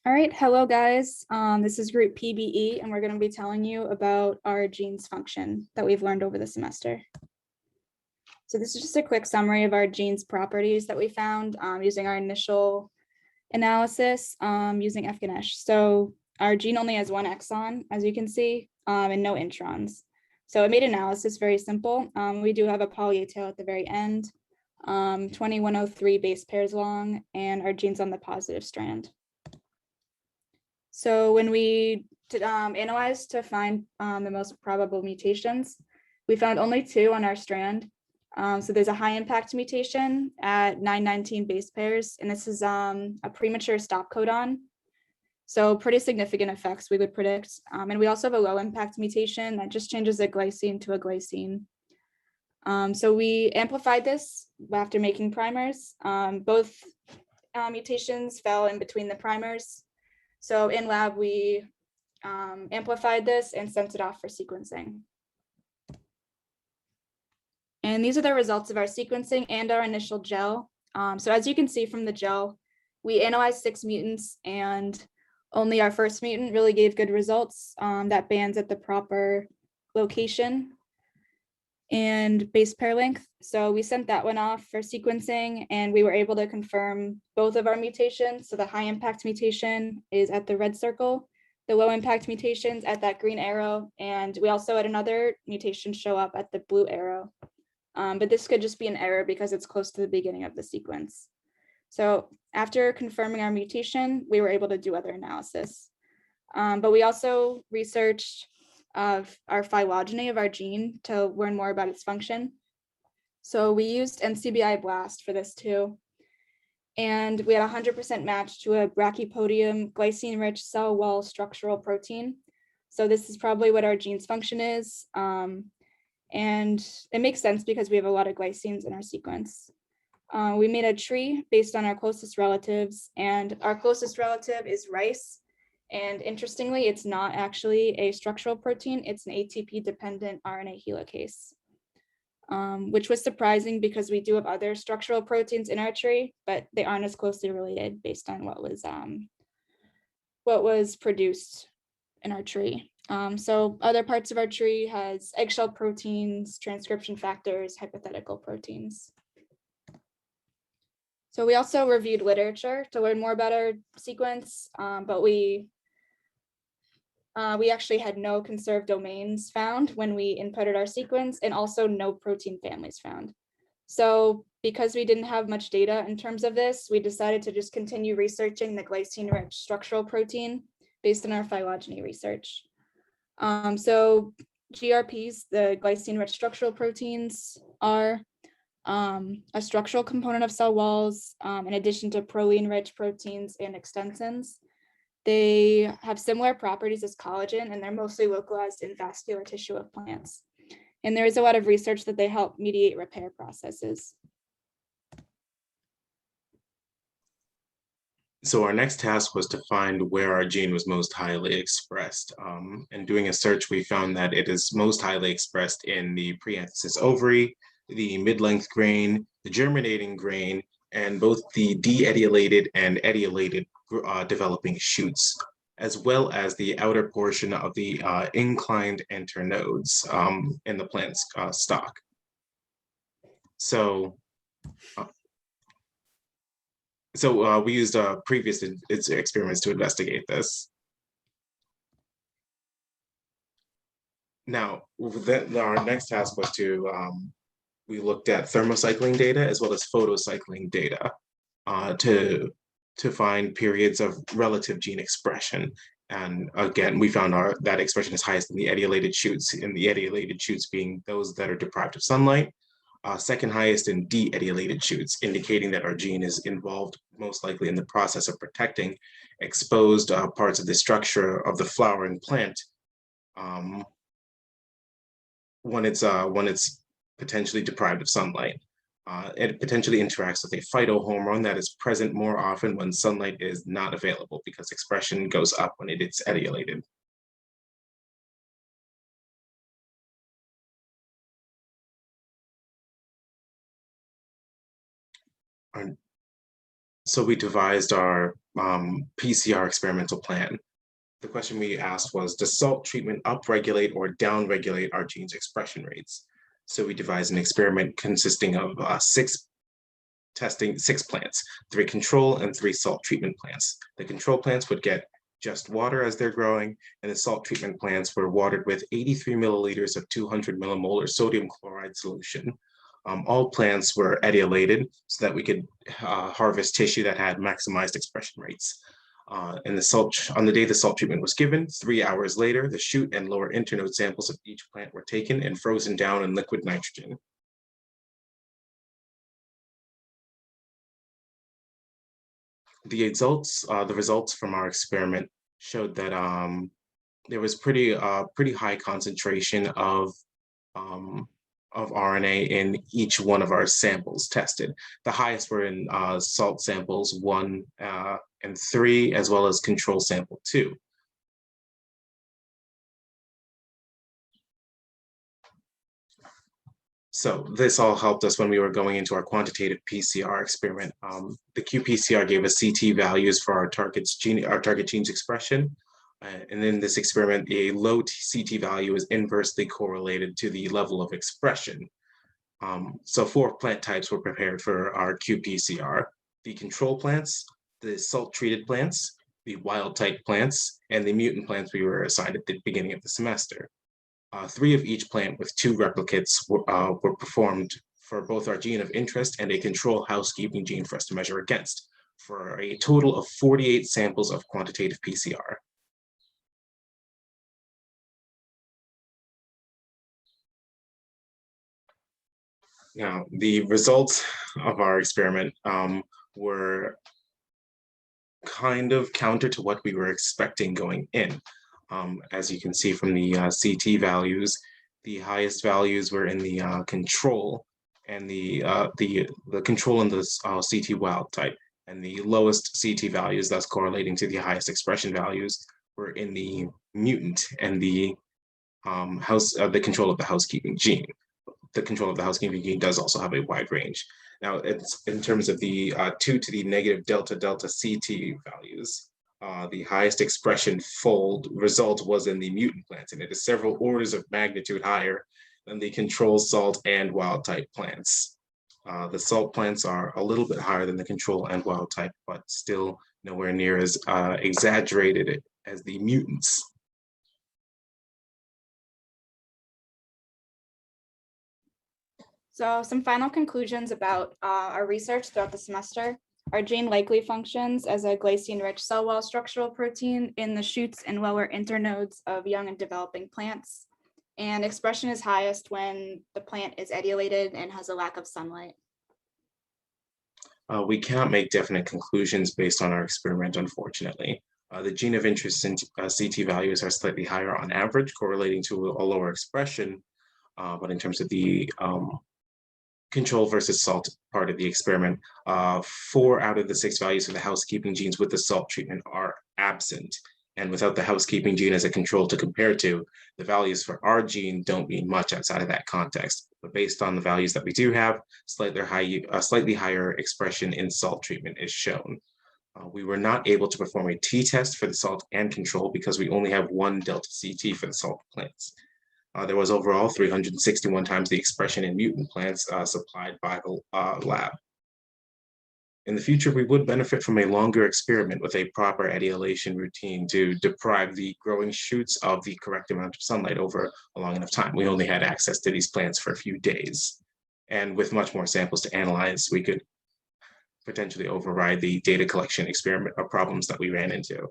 All right, hello guys. This is group PBE, and we're going to be telling you about our genes function that we've learned over the semester. So this is just a quick summary of our genes properties that we found using our initial analysis using F-Ganesh. So our gene only has one exon, as you can see, and no introns. So it made analysis very simple. We do have a poly tail at the very end, 2103 base pairs long, and our gene's on the positive strand. So when we analyzed to find the most probable mutations, we found only 2 on our strand. So there's a high impact mutation at 919 base pairs, and this is a premature stop codon. So pretty significant effects we would predict. And we also have a low impact mutation that just changes a glycine to a glycine. So we amplified this after making primers. Both mutations fell in between the primers. So in lab, we amplified this and sent it off for sequencing. And these are the results of our sequencing and our initial gel. So as you can see from the gel, we analyzed 6 mutants, and only our first mutant really gave good results. That bands at the proper location and base pair length. So we sent that one off for sequencing, and we were able to confirm both of our mutations. So the high impact mutation is at the red circle, the low impact mutations at that green arrow, and we also had another mutation show up at the blue arrow. But this could just be an error because it's close to the beginning of the sequence. So after confirming our mutation, we were able to do other analysis. But we also researched of our phylogeny of our gene to learn more about its function. So we used NCBI BLAST for this too. And we had 100% match to a brachypodium glycine-rich cell wall structural protein. So this is probably what our gene's function is. And it makes sense because we have a lot of glycines in our sequence. We made a tree based on our closest relatives, and our closest relative is rice. And interestingly, it's not actually a structural protein, it's an ATP-dependent RNA helicase, which was surprising because we do have other structural proteins in our tree, but they aren't as closely related based on what was produced in our tree. So other parts of our tree has eggshell proteins, transcription factors, hypothetical proteins. So we also reviewed literature to learn more about our sequence, but we actually had no conserved domains found when we inputted our sequence, and also no protein families found. So because we didn't have much data in terms of this, we decided to just continue researching the glycine-rich structural protein based on our phylogeny research. So GRPs, the glycine-rich structural proteins, are a structural component of cell walls, in addition to proline-rich proteins and extensins. They have similar properties as collagen, and they're mostly localized in vascular tissue of plants. And there is a lot of research that they help mediate repair processes. So our next task was to find where our gene was most highly expressed. And doing a search, we found that it is most highly expressed in the preanthesis ovary, the mid-length grain, the germinating grain, and both the de-etiolated and etiolated developing shoots, as well as the outer portion of the inclined internodes in the plant's stalk. So we used previous experiments to investigate this. Now, our next task was we looked at thermocycling data as well as photocycling data to find periods of relative gene expression. And again, we found that expression is highest in the etiolated shoots, in the etiolated shoots being those that are deprived of sunlight. Second highest in de-etiolated shoots, indicating that our gene is involved most likely in the process of protecting exposed parts of the structure of the flowering plant when it's potentially deprived of sunlight. It potentially interacts with a phytohormone that is present more often when sunlight is not available, because expression goes up when it is etiolated. So we devised our PCR experimental plan. The question we asked was, does salt treatment upregulate or downregulate our genes' expression rates? So we devised an experiment consisting of six plants, 3 control and 3 salt treatment plants. The control plants would get just water as they're growing, and the salt treatment plants were watered with 83 milliliters of 200 millimolar sodium chloride solution. All plants were etiolated so that we could harvest tissue that had maximized expression rates. And on the day the salt treatment was given, 3 hours later, the shoot and lower internode samples of each plant were taken and frozen down in liquid nitrogen. The results from our experiment showed that there was pretty high concentration of RNA in each one of our samples tested. The highest were in salt samples 1 and 3, as well as control sample 2. So this all helped us when we were going into our quantitative PCR experiment. The qPCR gave us CT values for our target gene's expression. And in this experiment, a low CT value is inversely correlated to the level of expression. So 4 plant types were prepared for our qPCR: the control plants, the salt-treated plants, the wild-type plants, and the mutant plants we were assigned at the beginning of the semester. 3 of each plant with 2 replicates were performed for both our gene of interest and a control housekeeping gene for us to measure against, for a total of 48 samples of quantitative PCR. Now, the results of our experiment were kind of counter to what we were expecting going in. As you can see from the CT values, the highest values were in the control and the control in the CT wild type, and the lowest CT values, thus correlating to the highest expression values, were in the mutant and the control of the housekeeping gene. The control of the housekeeping gene does also have a wide range. Now, it's in terms of the 2 to the negative delta CT values. The highest expression fold result was in the mutant plants, and it is several orders of magnitude higher than the control salt and wild type plants. The salt plants are a little bit higher than the control and wild type, but still nowhere near as exaggerated as the mutants. So some final conclusions about our research throughout the semester. Our gene likely functions as a glycine-rich cell wall structural protein in the shoots and lower internodes of young and developing plants. And expression is highest when the plant is etiolated and has a lack of sunlight. We cannot make definite conclusions based on our experiment, unfortunately. The gene of interest in CT values are slightly higher on average, correlating to a lower expression. But in terms of the control versus salt part of the experiment, 4 out of the 6 values of the housekeeping genes with the salt treatment are absent. And without the housekeeping gene as a control to compare to, the values for our gene don't mean much outside of that context. But based on the values that we do have, slightly higher expression in salt treatment is shown. We were not able to perform a t-test for the salt and control because we only have 1 delta CT for the salt plants. There was overall 361 times the expression in mutant plants supplied by the lab. In the future, we would benefit from a longer experiment with a proper etiolation routine to deprive the growing shoots of the correct amount of sunlight over a long enough time. We only had access to these plants for a few days. And with much more samples to analyze, we could potentially override the data collection experiment or problems that we ran into.